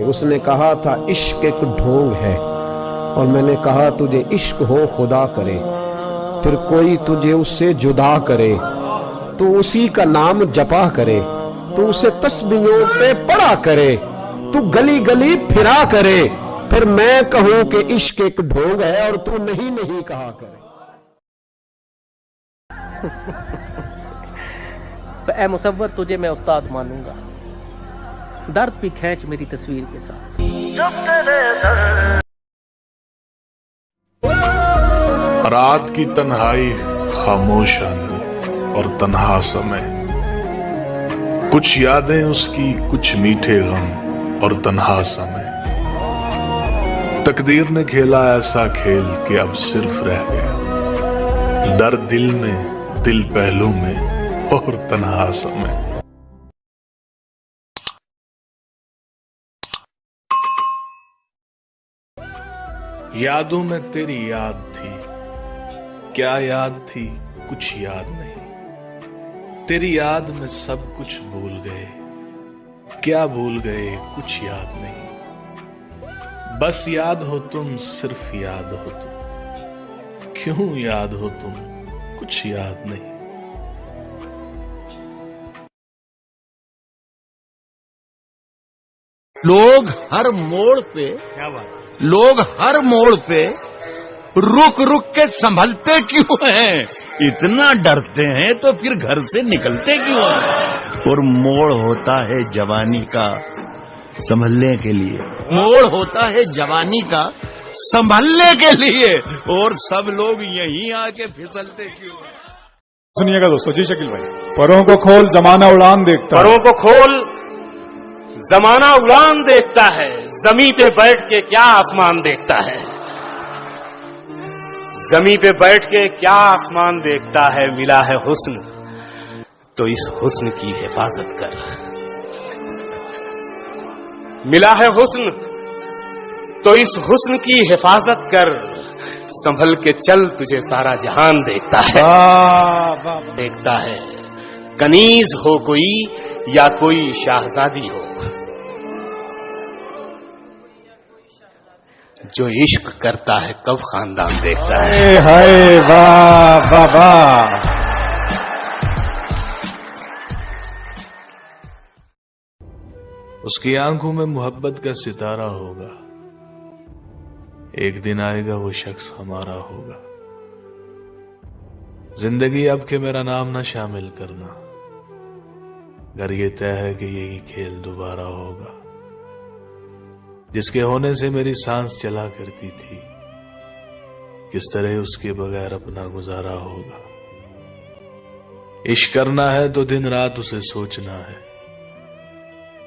उसने कहा था इश्क एक ढोंग है, और मैंने कहा तुझे इश्क हो खुदा करे, फिर कोई तुझे उससे जुदा करे, तो उसी का नाम जपा करे, तो उसे तस्बीहों पे पढ़ा करे, तू गली गली फिरा करे, फिर मैं कहूं कि इश्क एक ढोंग है और तू नहीं नहीं कहा करे। ऐ मुसव्वर तुझे मैं उस्ताद मानूंगा, दर्द भी खींच मेरी तस्वीर के साथ। रात की तन्हाई खामोश आंगन और तन्हा समय, कुछ यादें उसकी कुछ मीठे गम और तन्हा समय। तकदीर ने खेला ऐसा खेल कि अब सिर्फ रह गया दर्द दिल में, दिल पहलू में और तन्हा समय। यादों में तेरी याद थी, क्या याद थी कुछ याद नहीं। तेरी याद में सब कुछ भूल गए, क्या भूल गए कुछ याद नहीं। बस याद हो तुम, सिर्फ याद हो तुम, क्यों याद हो तुम कुछ याद नहीं। लोग हर मोड़ पे, लोग हर मोड़ पे रुक रुक के संभलते क्यों हैं? इतना डरते हैं तो फिर घर से निकलते क्यों हैं? और मोड़ होता है जवानी का संभलने के लिए, मोड़ होता है जवानी का संभलने के लिए, और सब लोग यहीं आके फिसलते क्यों हैं? सुनिएगा दोस्तों। जी शकील भाई। परों को खोल जमाना उड़ान देखता है, परों को खोल जमाना उड़ान देखता है, जमी पे बैठ के क्या आसमान देखता है। जमी पे बैठ के क्या आसमान देखता है। मिला है हुस्न तो इस हुस्न की हिफाजत कर, मिला है हुस्न तो इस हुस्न की हिफाजत कर। संभल के चल तुझे सारा जहान देखता है, देखता है। कनीज हो कोई या कोई शाहजादी हो, जो इश्क करता है कब खानदान देखता है। हाय वाह वाह वाह। उसकी आंखों में मोहब्बत का सितारा होगा, एक दिन आएगा वो शख्स हमारा होगा। जिंदगी अब के मेरा नाम ना शामिल करना, अगर ये तय है कि यही खेल दोबारा होगा। जिसके होने से मेरी सांस चला करती थी, किस तरह उसके बगैर अपना गुजारा होगा। इश्क करना है तो दिन रात उसे सोचना है,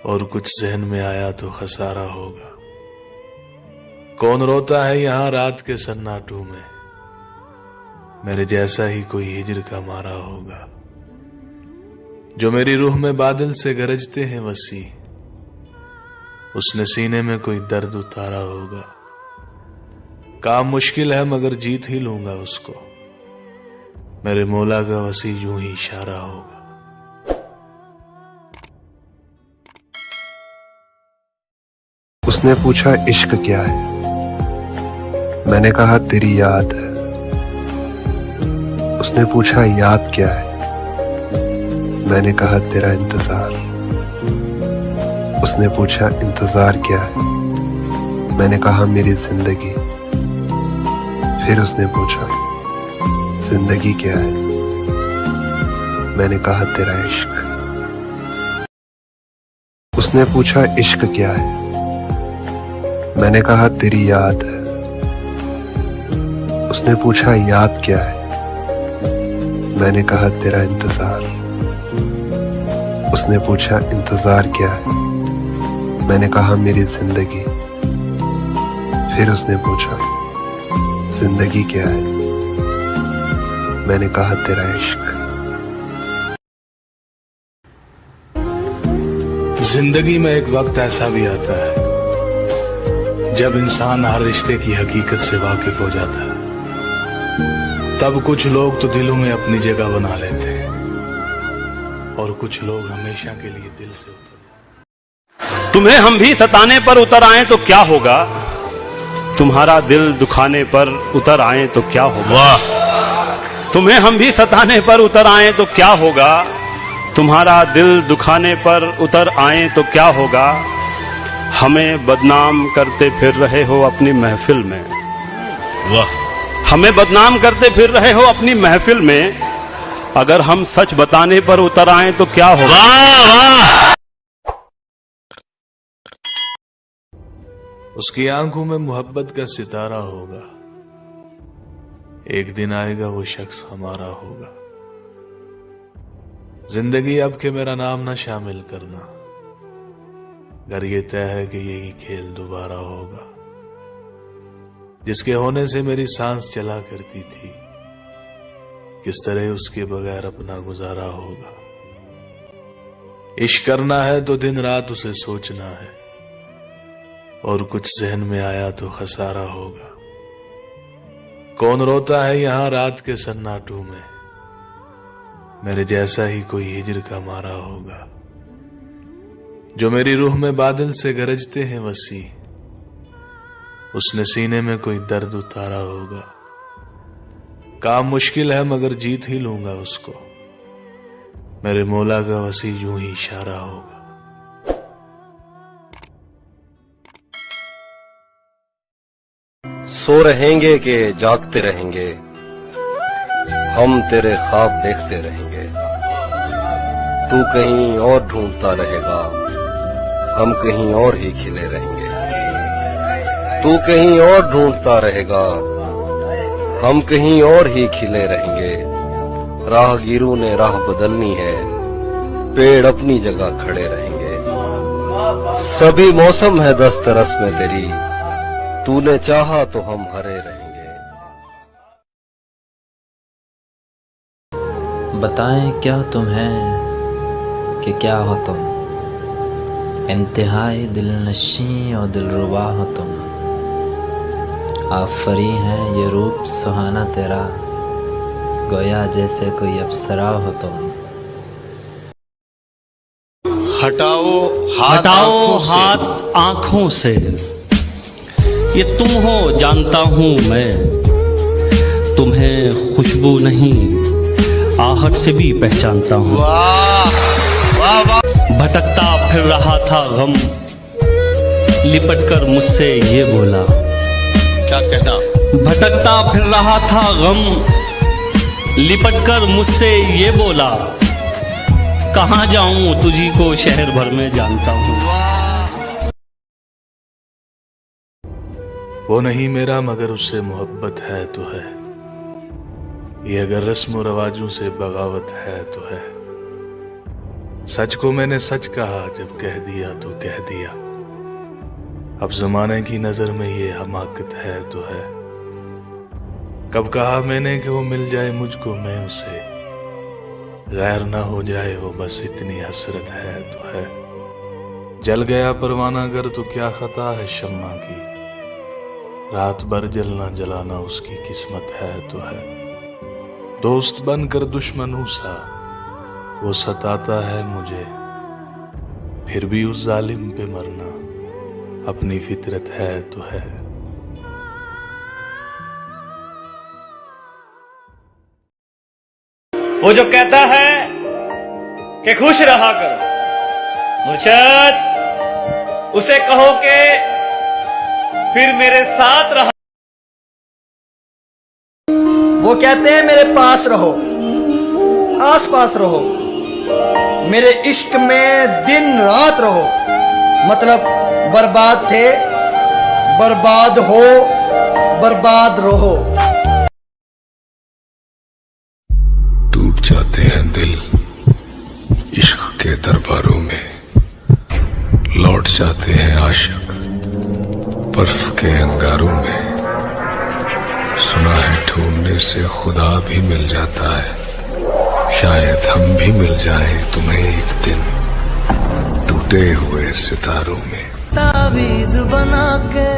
और कुछ जहन में आया तो खसारा होगा। कौन रोता है यहां रात के सन्नाटों में, मेरे जैसा ही कोई हिजर का मारा होगा। जो मेरी रूह में बादल से गरजते हैं वसी, उसने सीने में कोई दर्द उतारा होगा। काम मुश्किल है मगर जीत ही लूंगा उसको, मेरे मौला का वसी यूं ही इशारा होगा। उसने पूछा इश्क क्या है, मैंने कहा तेरी याद है। उसने पूछा याद क्या है, मैंने कहा तेरा इंतजार। उसने पूछा इंतजार क्या है, मैंने कहा मेरी जिंदगी। फिर उसने पूछा जिंदगी क्या है, मैंने कहा तेरा इश्क। उसने पूछा इश्क क्या है, मैंने कहा तेरी याद है। उसने पूछा याद क्या है, मैंने कहा तेरा इंतजार। उसने पूछा इंतजार क्या है, मैंने कहा मेरी जिंदगी। फिर उसने पूछा जिंदगी क्या है, मैंने कहा तेरा इश्क। जिंदगी में एक वक्त ऐसा भी आता है जब इंसान हर रिश्ते की हकीकत से वाकिफ हो जाता है। तब कुछ लोग तो दिलों में अपनी जगह बना लेते हैं, और कुछ लोग हमेशा के लिए दिल से उतर जाते हैं। तुम्हें हम भी सताने पर उतर आए तो क्या होगा, तुम्हारा दिल दुखाने पर उतर आए तो क्या होगा। तुम्हें हम भी सताने पर उतर आए तो क्या होगा, तुम्हारा दिल दुखाने पर उतर आए तो क्या होगा। हमें बदनाम करते फिर रहे हो अपनी महफिल में, हमें बदनाम करते फिर रहे हो अपनी महफिल में, अगर हम सच बताने पर उतर आए तो क्या होगा। उसकी आंखों में मोहब्बत का सितारा होगा, एक दिन आएगा वो शख्स हमारा होगा। जिंदगी अब के मेरा नाम ना शामिल करना, अगर ये तय है कि यही खेल दोबारा होगा। जिसके होने से मेरी सांस चला करती थी, किस तरह उसके बगैर अपना गुजारा होगा। इश्क करना है तो दिन रात उसे सोचना है, और कुछ जहन में आया तो खसारा होगा। कौन रोता है यहां रात के सन्नाटों में, मेरे जैसा ही कोई हिजर का मारा होगा। जो मेरी रूह में बादल से गरजते हैं वसी, उसने सीने में कोई दर्द उतारा होगा। काम मुश्किल है मगर जीत ही लूंगा उसको, मेरे मौला का वसी यूं ही इशारा होगा। सो रहेंगे कि जागते रहेंगे, हम तेरे ख्वाब देखते रहेंगे। तू कहीं और ढूंढता रहेगा, हम कहीं और ही खिले रहेंगे। तू कहीं और ढूंढता रहेगा, हम कहीं और ही खिले रहेंगे। राहगीरों ने राह बदलनी है, पेड़ अपनी जगह खड़े रहेंगे। सभी मौसम है दस्तरस में तेरी, तूने चाहा तो हम हरे रहेंगे। बताएं क्या तुम्हें कि क्या हो तुम, इंतहाई दिलनशी और दिलरुबा हो तुम। आफरी है ये रूप सुहाना तेरा, गोया जैसे कोई अप्सरा हो तुम। हटाओ हाथ आंखों से, ये तुम हो जानता हूं मैं। तुम्हें खुशबू नहीं आहट से भी पहचानता हूं। भटकता फिर रहा था गम, लिपट कर मुझसे ये बोला। क्या कहना? भटकता फिर रहा था गम, लिपट कर मुझसे ये बोला। कहाँ जाऊं तुझी को शहर भर में जानता हूं। वो नहीं मेरा मगर उससे मोहब्बत है तो है, ये अगर रस्म और रवाजों से बगावत है तो है। सच को मैंने सच कहा जब कह दिया तो कह दिया, अब जमाने की नजर में ये हमाकत है तो है। कब कहा मैंने कि वो मिल जाए मुझको मैं उसे, गैर ना हो जाए वो बस इतनी हसरत है तो है। जल गया परवाना गर तो क्या खता है शम्मा की, रात भर जलना जलाना उसकी किस्मत है तो है। दोस्त बनकर दुश्मनों सा वो सताता है मुझे, फिर भी उस जालिम पे मरना अपनी फितरत है तो है। वो जो कहता है कि खुश रहा करो मुर्शद, उसे कहो कि फिर मेरे साथ रहा। वो कहते हैं मेरे पास रहो, आस पास रहो, मेरे इश्क में दिन रात रहो। मतलब बर्बाद थे, बर्बाद हो, बर्बाद रहो। टूट जाते हैं दिल इश्क के दरबारों में, लौट जाते हैं आशिक बर्फ के अंगारों में। सुना है ढूंढने से खुदा भी मिल जाता है, शायद हम भी मिल जाए तुम्हें एक दिन टूटे हुए सितारों में। तावीज़ बना के